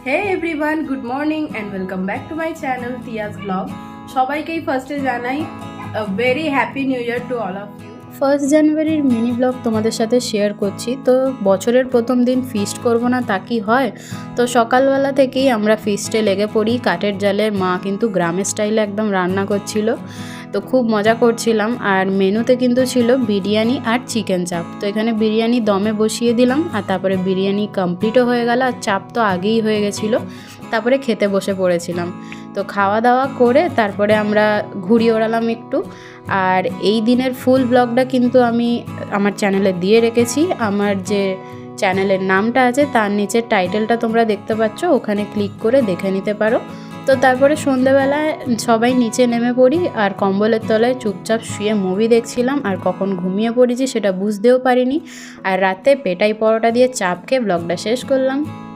Hey everyone, good morning and welcome back to my channel Tia's Vlog. সবাইকেই ফার্স্টে জানাই a very happy new year to all of you. 1 জানুয়ারির mini blog তোমাদের সাথে share করছি। তো বছরের প্রথম দিন ফিস্ট করব না তা কি হয়, তো সকালবেলা থেকেই আমরা ফিস্টে লেগে পড়ি। কাঠের জালে মা কিন্তু গ্রামের স্টাইলে একদম রান্না করছিল, তো খুব মজা করছিলাম। আর মেনুতে কিন্তু ছিল বিরিয়ানি আর চিকেন চাপ। তো এখানে বিরিয়ানি দমে বসিয়ে দিলাম, আর তারপরে বিরিয়ানি কমপ্লিটও হয়ে গেল, আর চাপ তো আগেই হয়ে গেছিলো। তারপরে খেতে বসে পড়েছিলাম। তো খাওয়া দাওয়া করে তারপরে আমরা ঘুরি ওড়ালাম একটু। আর এই দিনের ফুল ব্লগটা কিন্তু আমি আমার চ্যানেলে দিয়ে রেখেছি। আমার যে চ্যানেলের নামটা আছে তার নিচের টাইটেলটা তোমরা দেখতে পাচ্ছ, ওখানে ক্লিক করে দেখে নিতে পারো। তো তারপরে সন্ধ্যেবেলায় সবাই নিচে নেমে পড়ি, আর কম্বলের তলায় চুপচাপ শুয়ে মুভি দেখছিলাম। আর কখন ঘুমিয়ে পড়েছি সেটা বুঝতেও পারিনি। আর রাতে পেটাই পরোটা দিয়ে চাপ খেয়ে ব্লগটা শেষ করলাম।